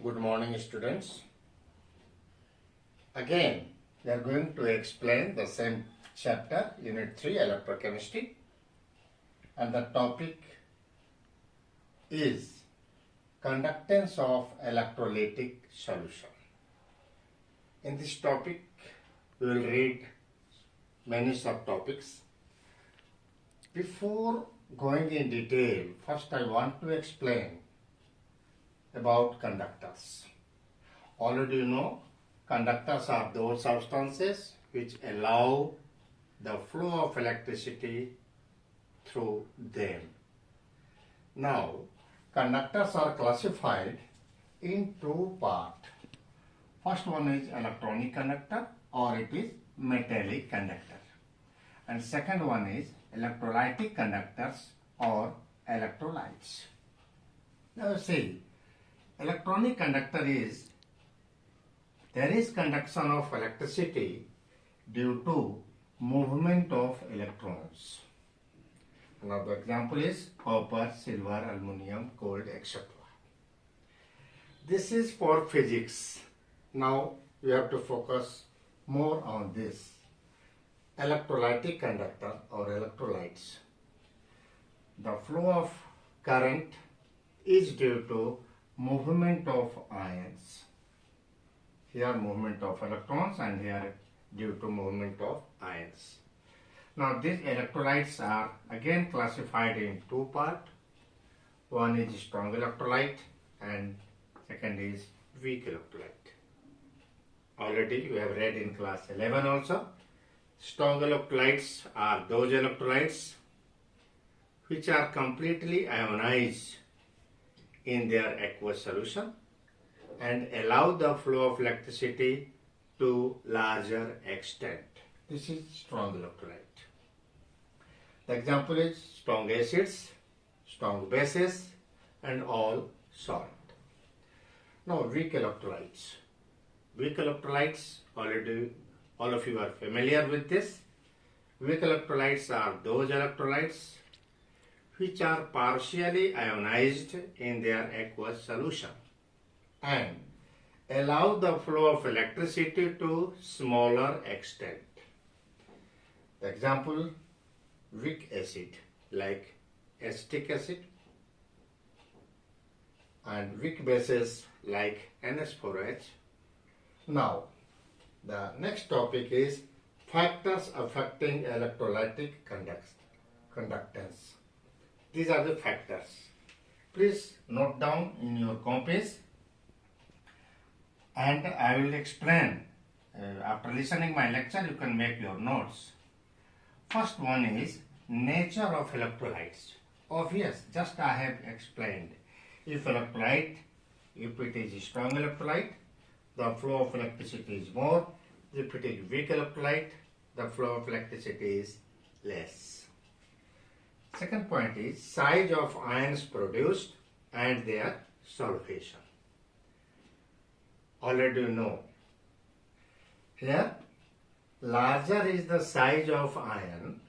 Good morning, students. Again, we are going to explain the same chapter, Unit 3, Electrochemistry, and the topic is Conductance of Electrolytic Solution. In this topic, we will read many subtopics. Before going in detail, first I want to explain about conductors. Already you know, conductors are those substances which allow the flow of electricity through them. Now, conductors are classified in two parts. First one is electronic conductor or it is metallic conductor. And second one is electrolytic conductors or electrolytes. Now see, electronic conductor is, there is conduction of electricity due to movement of electrons. Another example is copper, silver, aluminum, gold, etc. This is for physics. Now we have to focus more on this. Electrolytic conductor or electrolytes. The flow of current is due to movement of ions. Here movement of electrons and here due to movement of ions. Now these electrolytes are again classified in two parts. One is strong electrolyte and second is weak electrolyte. Already you have read in class 11 also. Strong electrolytes are those electrolytes which are completely ionized in their aqueous solution and allow the flow of electricity to larger extent. This is strong electrolyte. The example is strong acids, strong bases and all salt. Now weak electrolytes. Weak electrolytes, already all of you are familiar with this. Weak electrolytes are those electrolytes which are partially ionized in their aqueous solution and allow the flow of electricity to smaller extent. The example, weak acid like acetic acid and weak bases like NH4H. Now, the next topic is factors affecting electrolytic conductance. These are the factors. Please note down in your copies and I will explain. After listening my lecture, you can make your notes. First one is nature of electrolytes. Obvious, just I have explained. If electrolyte, if it is strong electrolyte, the flow of electricity is more. If it is weak electrolyte, the flow of electricity is less. Second point is size of ions produced and their solvation. Already you know. Here, larger is the size of ion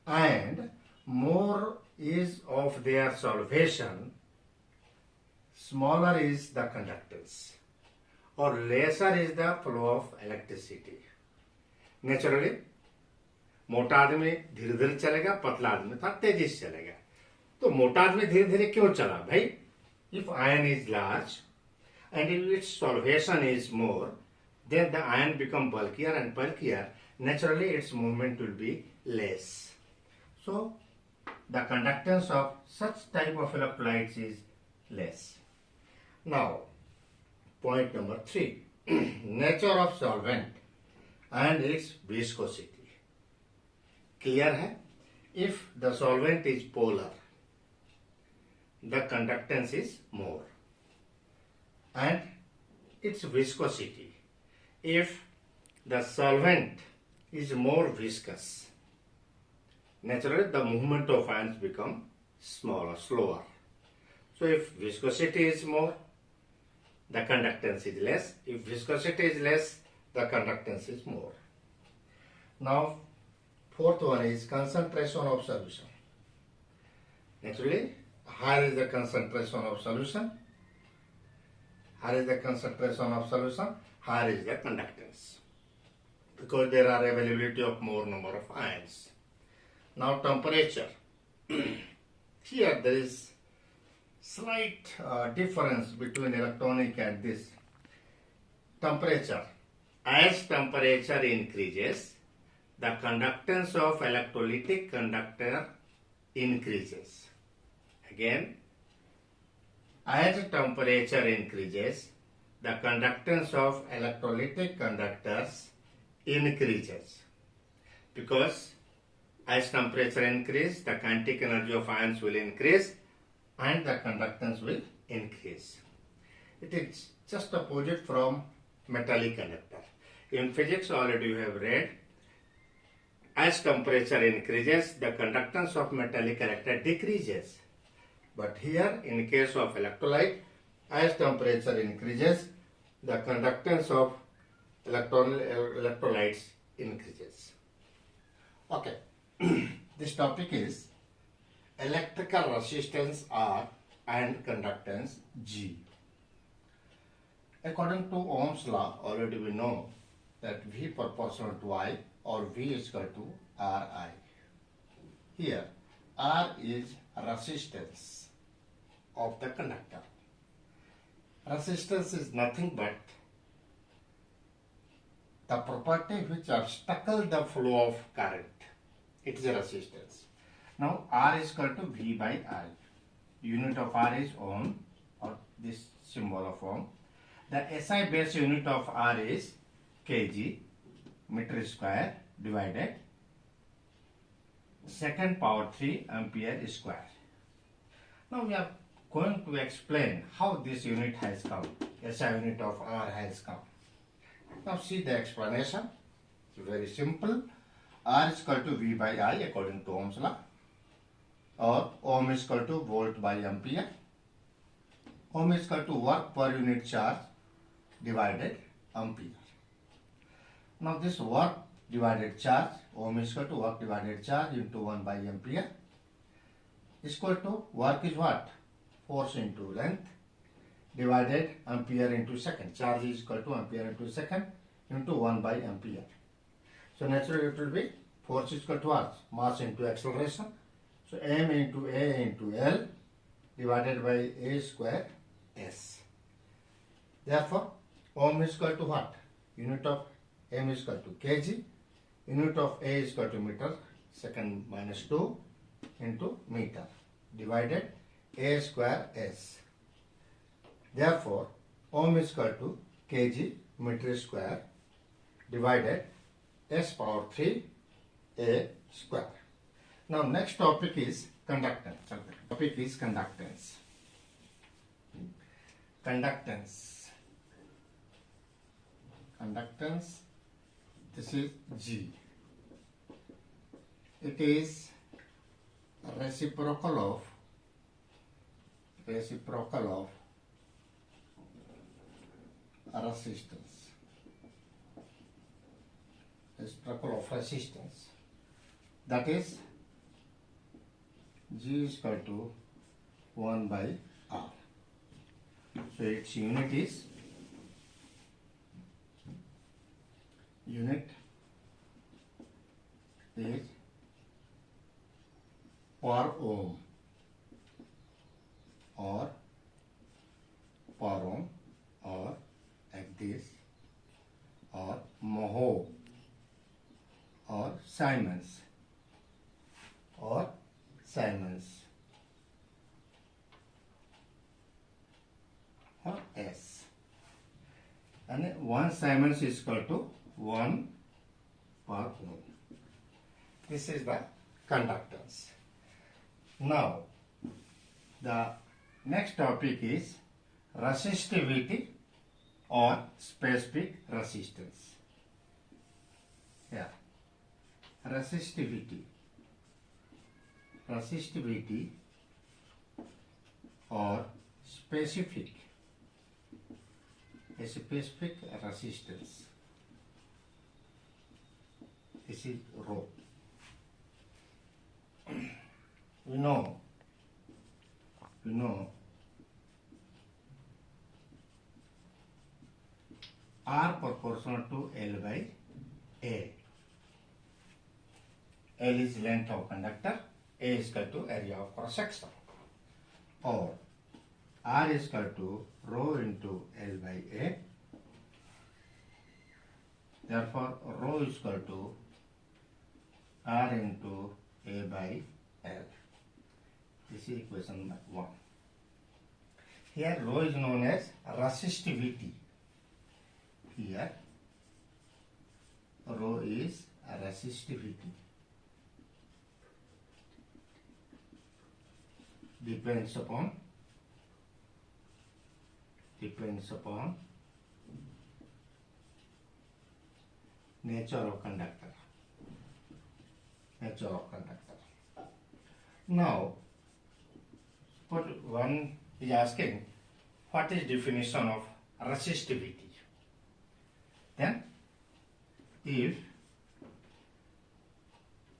and more is of their solvation, smaller is the conductance or lesser is the flow of electricity. Naturally, मोटा आदमी धीरे धीरे चलेगा, पतला आदमी था तेजी से चलेगा. तो मोटा आदमी धीरे धीरे क्यों चला भाई? If ion is large and if its solvation is more, then the ion become bulkier and bulkier. Naturally, its movement will be less. So, the conductance of such type of electrolytes is less. Now, point number 3, nature of solvent and its viscosity. Clear है? If the solvent is polar, the conductance is more. And its viscosity. If the solvent is more viscous, naturally the movement of ions become smaller, slower. So if viscosity is more, the conductance is less. If viscosity is less, the conductance is more. Now, fourth one is concentration of solution. Naturally, higher is the concentration of solution, higher is the concentration of solution, higher is the conductance, because there are availability of more number of ions. Now temperature. Here there is slight difference between electronic and this. Temperature. As temperature increases, the conductance of electrolytic conductor increases. Again, as temperature increases, the conductance of electrolytic conductors increases. Because as temperature increases, the kinetic energy of ions will increase and the conductance will increase. It is just opposite from metallic conductor. In physics already you have read, as temperature increases, the conductance of metallic conductor decreases. But here in case of electrolyte, as temperature increases, the conductance of electrolytes increases. Okay, this topic is electrical resistance R and conductance G. According to Ohm's law, already we know that V proportional to I or V is equal to Ri. Here, R is resistance of the conductor. Resistance is nothing but the property which obstacles the flow of current. It is a resistance. Now R is equal to V by I. Unit of R is Ohm, or this symbol of Ohm. The SI base unit of R is kg, meter square, divided second power 3 ampere square. Now we are going to explain how this unit has come, SI unit of R has come. Now see the explanation. It's very simple. R is equal to V by I according to Ohm's law, or Ohm is equal to volt by ampere. Ohm is equal to work per unit charge divided ampere. Now this work divided charge, Ohm is equal to work divided charge into 1 by ampere, is equal to work is what? Force into length divided ampere into second. Charge is equal to ampere into second into 1 by ampere. So naturally it will be force is equal to what? Mass into acceleration. So m into A into L divided by A square S. Therefore, Ohm is equal to what? Unit of M is equal to kg. Unit of A is equal to meter, second minus 2 into meter divided A square S. Therefore, Ohm is equal to kg meter square divided S power 3 A square. Now next topic is conductance. Topic is conductance. Conductance. Conductance. This is G. It is reciprocal of resistance. Reciprocal of resistance. That is G is equal to 1 by R. So its unit is per ohm or like this, or mho or Siemens or S. And 1 Siemens is equal to 1 per ohm. This is the conductance. Now, the next topic is resistivity or specific resistance. Yeah. Resistivity or specific resistance. This is rho. We know R proportional to L by A. L is length of conductor, A is equal to area of cross section, or R is equal to rho into L by A. Therefore, rho is equal to R into A by L. This is equation number 1. Here rho is known as resistivity. Here rho is resistivity. Depends upon nature of conductor. Now, one is asking, what is definition of resistivity? Then, if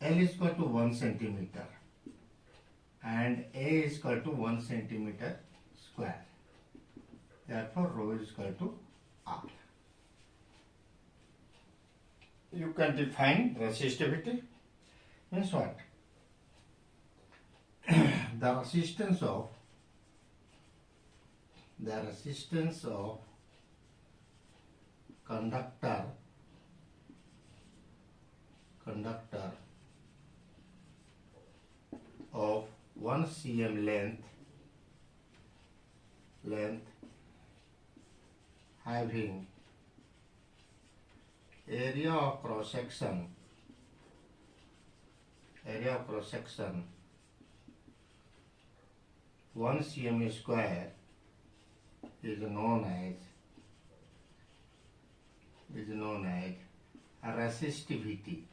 L is equal to 1 centimeter and A is equal to 1 centimeter square, therefore rho is equal to R. You can define resistivity means what? The resistance of conductor of 1 cm length having area of cross section 1 cm square is known as resistivity.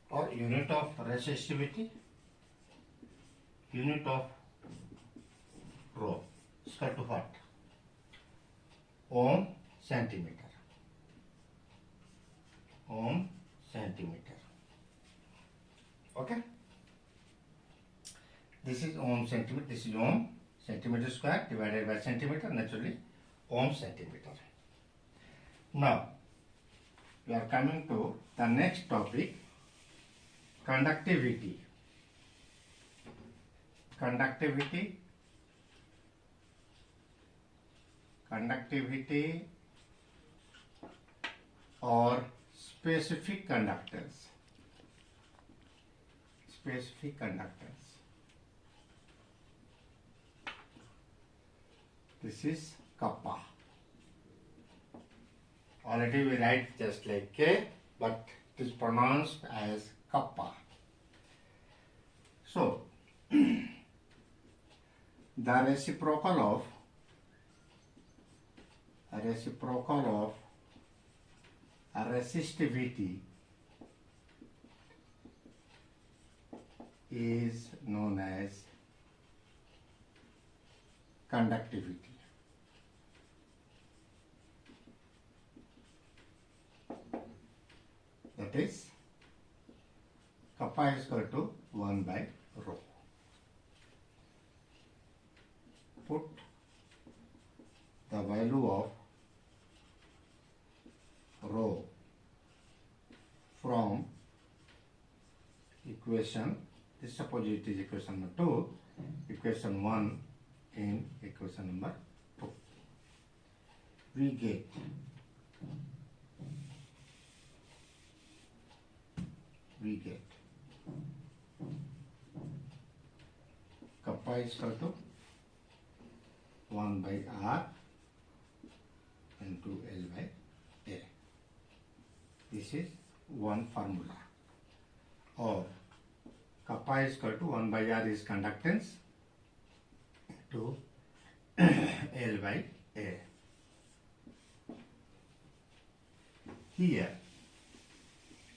Or unit of resistivity, unit of rho is equal to what? Ohm centimeter. Okay? This is ohm centimeter, this is ohm centimeter square divided by centimeter, naturally ohm centimeter. Now, we are coming to the next topic, conductivity. Conductivity or specific conductance. This is kappa. Already we write just like K, but it is pronounced as kappa. So, the reciprocal of resistivity is known as conductivity. That is, kappa is equal to 1 by rho. Put the value of rho from equation, this suppose it is equation number 2, equation 1 in equation number 2. We get kappa is equal to 1 by R into L by A. This is one formula. Or kappa is equal to 1 by R is conductance to L by A. Here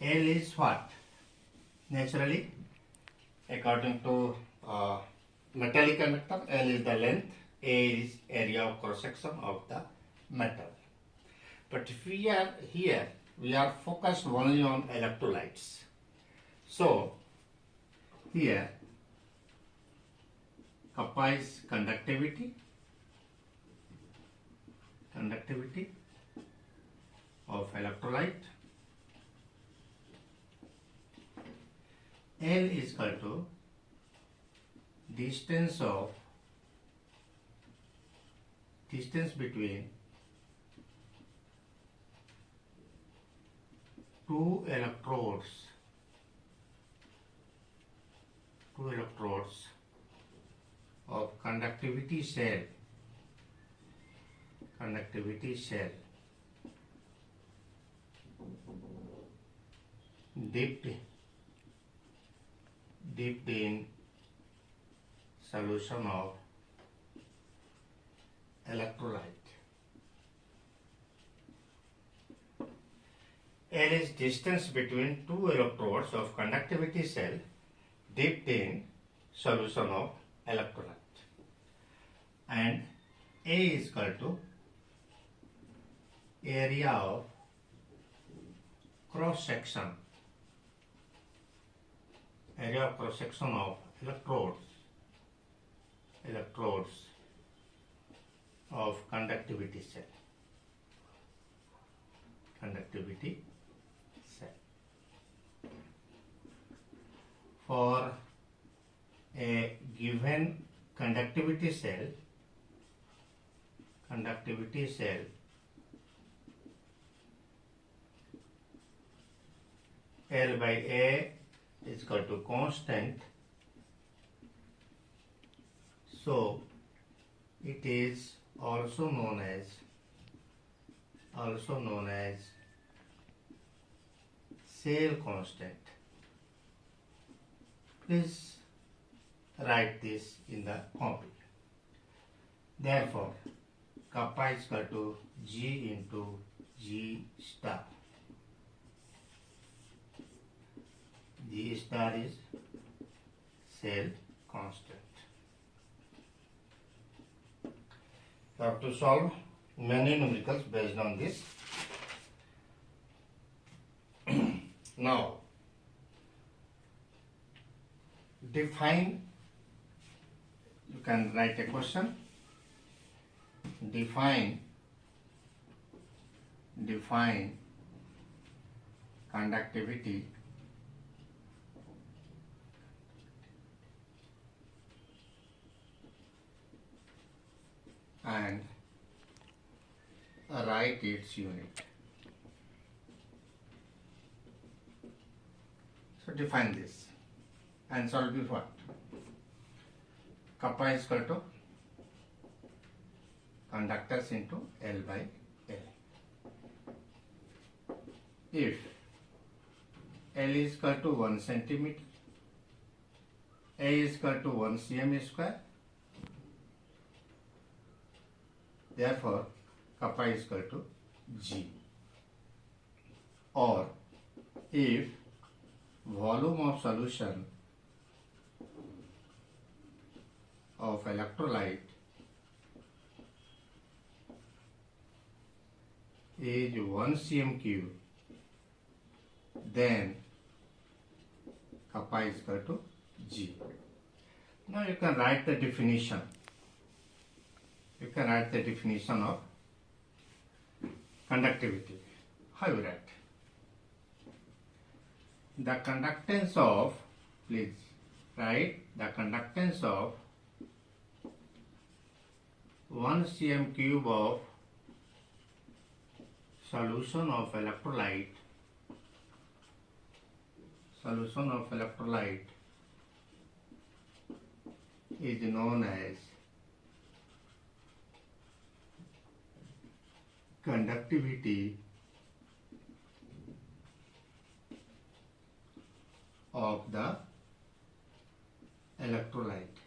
L is what? Naturally, according to metallic conductor, L is the length, A is area of cross section of the metal. But if we are here, we are focused only on electrolytes. So here kappa is conductivity of electrolyte. L is equal to distance between two electrodes of conductivity cell dipped in solution of electrolyte. L is distance between two electrodes of conductivity cell dipped in solution of electrolyte, and A is equal to area of cross section of electrodes of conductivity cell. For a given conductivity cell, L by A is equal to constant, so it is also known as cell constant. Please write this in the copy. Therefore, kappa is equal to G into G star. G star is cell constant. You have to solve many numericals based on this. Now, define, you can write a question. Define conductivity and write its unit. So define this and solve with what? Kappa is equal to conductors into L by L. If L is equal to 1 centimeter, A is equal to 1 cm square, therefore kappa is equal to G. Or if volume of solution of electrolyte is 1 cm cube, then kappa is equal to G. Now you can write the definition. You can write the definition of conductivity. How you write? The conductance of, please write the conductance of 1 cm cube of solution of electrolyte is known as conductivity of the electrolyte.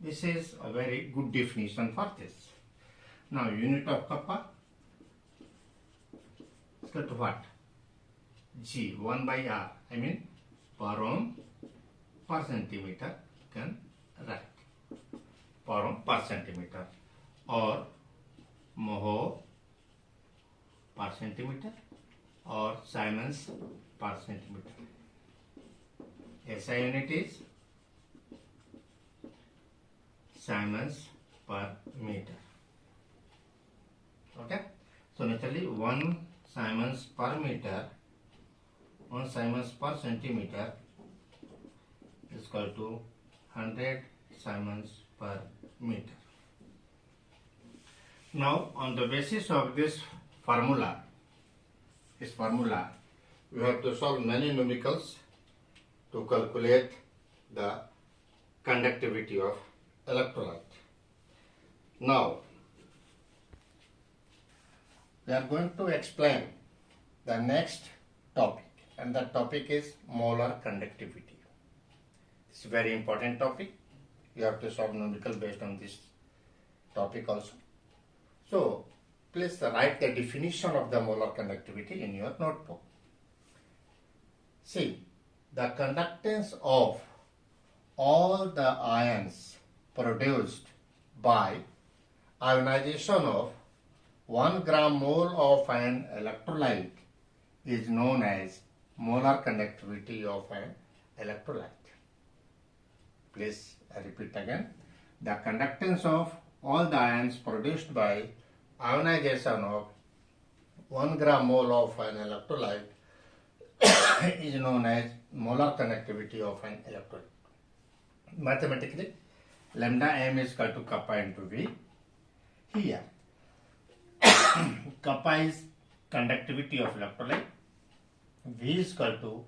This is a very good definition for this. Now unit of kappa is equal to what? G, 1 by R, I mean per ohm per centimeter, you can write per ohm per centimeter, or mho per centimeter, or Siemens per centimeter. SI unit is Siemens per meter. Okay, so naturally 1 Siemens per meter, 1 Siemens per centimeter is equal to 100 Siemens per meter. Now, on the basis of this formula, we have to solve many numericals to calculate the conductivity of electrolyte. Now, we are going to explain the next topic, and that topic is molar conductivity. It's a very important topic. You have to solve numerical based on this topic also. So, please write the definition of the molar conductivity in your notebook. See, the conductance of all the ions produced by ionization of 1 gram mole of an electrolyte is known as molar conductivity of an electrolyte. Please repeat again. The conductance of all the ions produced by ionization of 1 gram mole of an electrolyte is known as molar conductivity of an electrolyte. Mathematically, lambda m is equal to kappa into V. Here, kappa is conductivity of electrolyte, V is equal to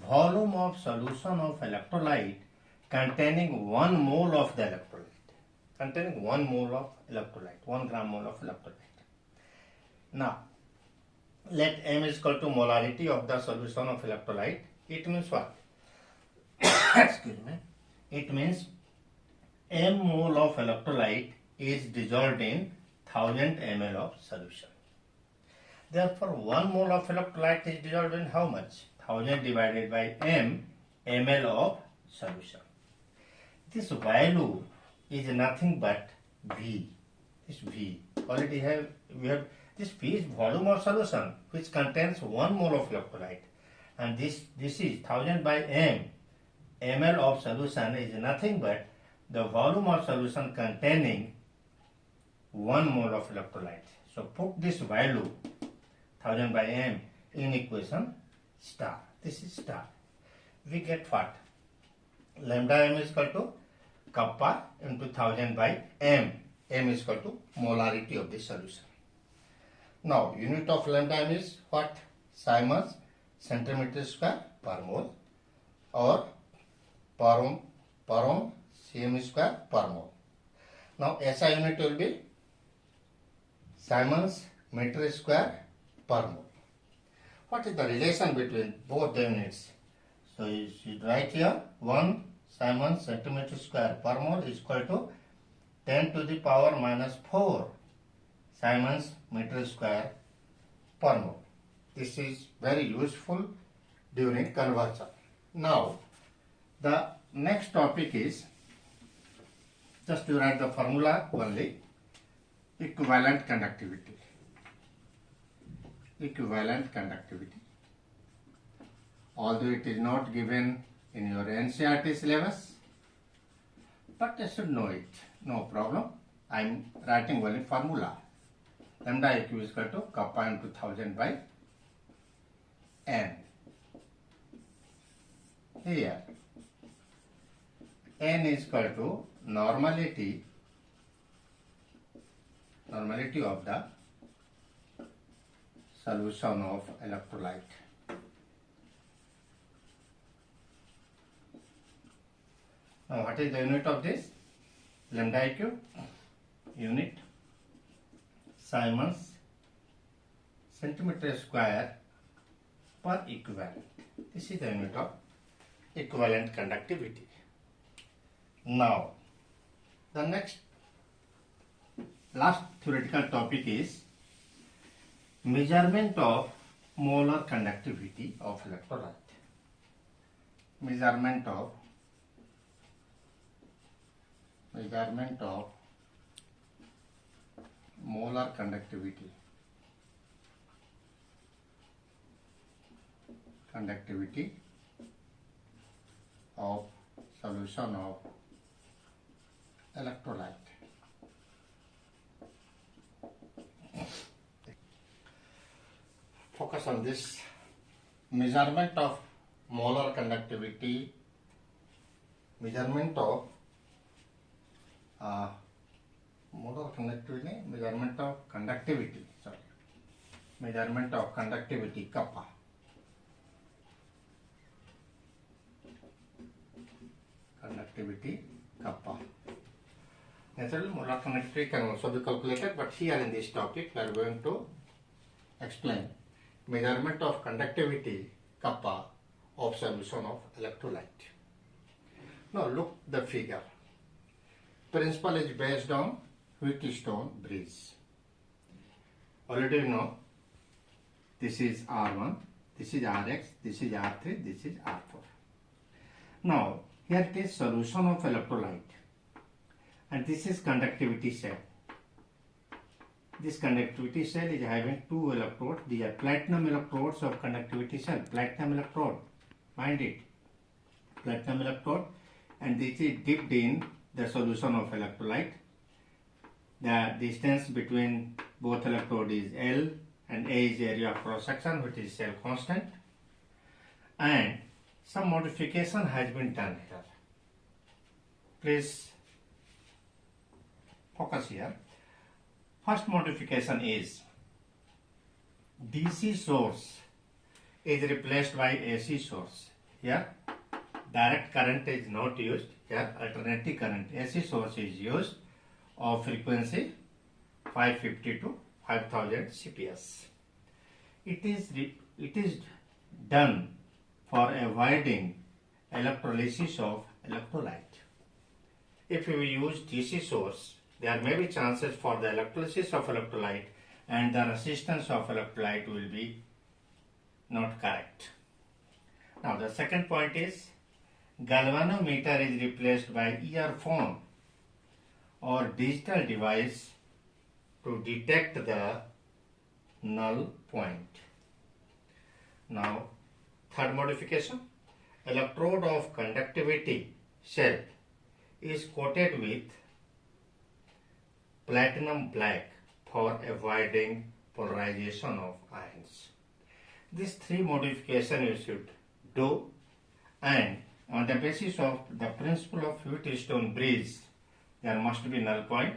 volume of solution of electrolyte containing 1 mole of the electrolyte. Containing 1 mole of electrolyte, 1 gram mole of electrolyte. Now, let m is equal to molarity of the solution of electrolyte. It means what? Excuse me. It means m mole of electrolyte is dissolved in 1000 ml of solution. Therefore, 1 mole of electrolyte is dissolved in how much? 1000 divided by m ml of solution. This value is nothing but V. This V. Already we have this V is volume of solution which contains 1 mole of electrolyte, and this is 1000 by m ml of solution is nothing but the volume of solution containing 1 mole of electrolyte. So put this value 1000 by m in equation star. This is star. We get what? Lambda m is equal to kappa into 1000 by m. M is equal to molarity of the solution. Now, unit of lambda m is what? Siemens centimeter square per mole, or per ohm cm square per mole. Now, SI unit will be Siemens meter square per mole. What is the relation between both the units? So, you should write here 1 Siemens centimeter square per mole is equal to 10 to the power minus 4 Siemens meter square per mole. This is very useful during conversion. Now, the next topic is, just to write the formula only, equivalent conductivity. Equivalent conductivity. Although it is not given in your NCERT syllabus, but you should know it. No problem. I am writing only formula. Lambda eq is equal to kappa into 1000 by n. Here, n is equal to normality of the solution of electrolyte. Now, what is the unit of this? Lambda eq, unit Siemens centimeter square per equivalent. This is the unit of equivalent conductivity. Now, the last theoretical topic is measurement of molar conductivity of electrolyte. Measurement of molar conductivity of solution of electrolyte. Focus on this. Measurement of molar conductivity, measurement of molar conductivity, measurement of conductivity, measurement of conductivity kappa. Conductivity kappa. Naturally, molar conductivity can also be calculated, but here in this topic we are going to explain measurement of conductivity kappa of solution of electrolyte. Now look the figure. Principle is based on Wheatstone bridge. Already you know this is R1, this is Rx, this is R3, this is R4. Now here it is solution of electrolyte and this is conductivity cell. This conductivity cell is having two electrodes. These are platinum electrodes of conductivity cell. Platinum electrode, mind it, platinum electrode, and this is dipped in the solution of electrolyte. The distance between both electrode is L and A is area of cross section, which is cell constant, and some modification has been done here. Please focus here. First modification is DC source is replaced by AC source. Here direct current is not used. Here alternating current, AC source is used of frequency 550 to 5000 CPS. It is done for avoiding electrolysis of electrolyte. If you use DC source, there may be chances for the electrolysis of electrolyte and the resistance of electrolyte will be not correct. Now the second point is galvanometer is replaced by earphone or digital device to detect the null point. Now third modification, electrode of conductivity cell is coated with platinum black for avoiding polarization of ions. These three modifications you should do, and on the basis of the principle of Wheatstone bridge, there must be null point.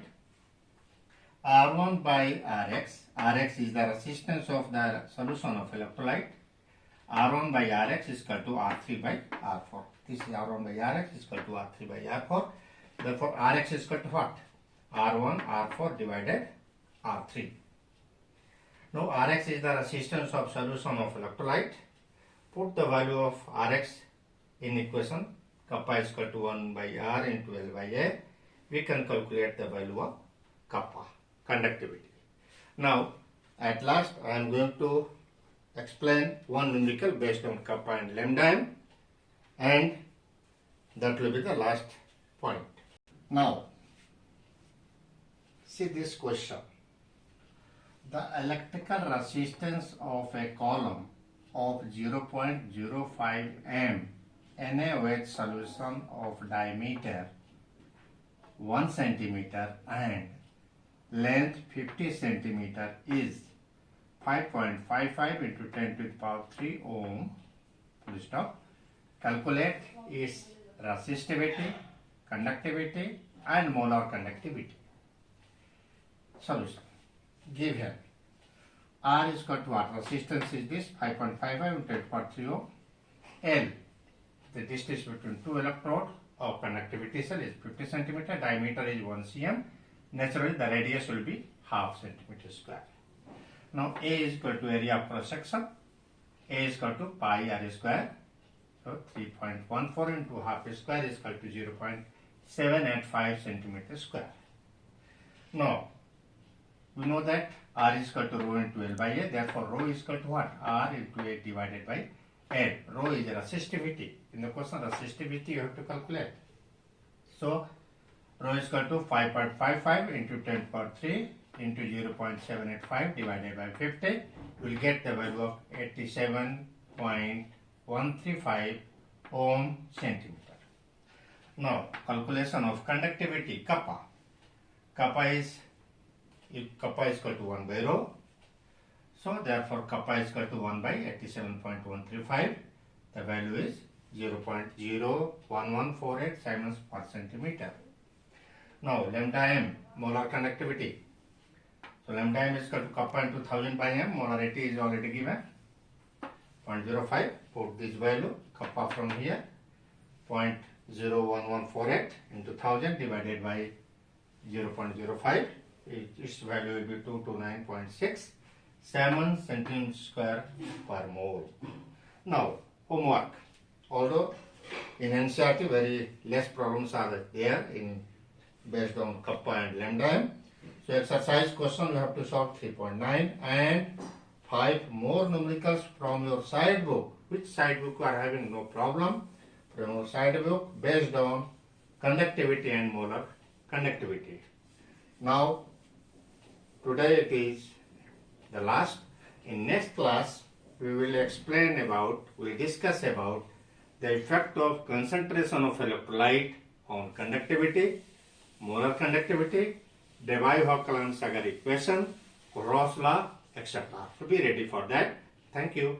R1 by Rx, Rx is the resistance of the solution of electrolyte. R1 by Rx is equal to R3 by R4. This is R1 by Rx is equal to R3 by R4. Therefore, Rx is equal to what? R1, R4 divided R3. Now, Rx is the resistance of solution of electrolyte. Put the value of Rx in equation. Kappa is equal to 1 by R into L by A. We can calculate the value of kappa, conductivity. Now, at last, I am going to explain one numerical based on kappa and lambda m, and that will be the last point. Now, see this question. The electrical resistance of a column of 0.05 m NaOH solution of diameter 1 centimeter and length 50 centimeter is 5.55 into 10 to the power 3 ohm. Full stop. Calculate its resistivity, conductivity and molar conductivity. Solution. Give here. R is equal to what? Resistance is this 5.55 into 10 to the power 3 ohm. L, the distance between two electrodes of conductivity cell is 50 centimeter. Diameter is 1 cm. Naturally, the radius will be half centimeter square. Now, A is equal to area of cross section. A is equal to pi r square. So, 3.14 into half square is equal to 0.785 centimeter square. Now, we know that R is equal to rho into L by A. Therefore, rho is equal to what? R into A divided by L. Rho is resistivity. In the question, resistivity you have to calculate. So, rho is equal to 5.55 into 10 to the power 3 into 0.785 divided by 50. We will get the value of 87.135 ohm centimeter. Now, calculation of conductivity, kappa. Kappa is equal to 1 by rho. So, therefore, kappa is equal to 1 by 87.135. The value is 0.01148 Siemens per centimeter. Now, lambda m, molar conductivity. So, lambda m is equal to kappa into 1000 by m. Molarity is already given. 0.05. Put this value, kappa from here. 0.01148 into 1000 divided by 0.05. Its value will be 229.6 Siemens centimeter square per mole. Now, homework. Although in NCERT very less problems are there in based on kappa and lambda m. So exercise question you have to solve 3.9 and 5 more numericals from your side book. Which side book you are having no problem. From your side book based on conductivity and molar conductivity. Now today it is the last. In next class we will discuss about the effect of concentration of electrolyte on conductivity, molar conductivity, Debye-Hockel-Sagar equation, Ross law, etc. So be ready for that. Thank you.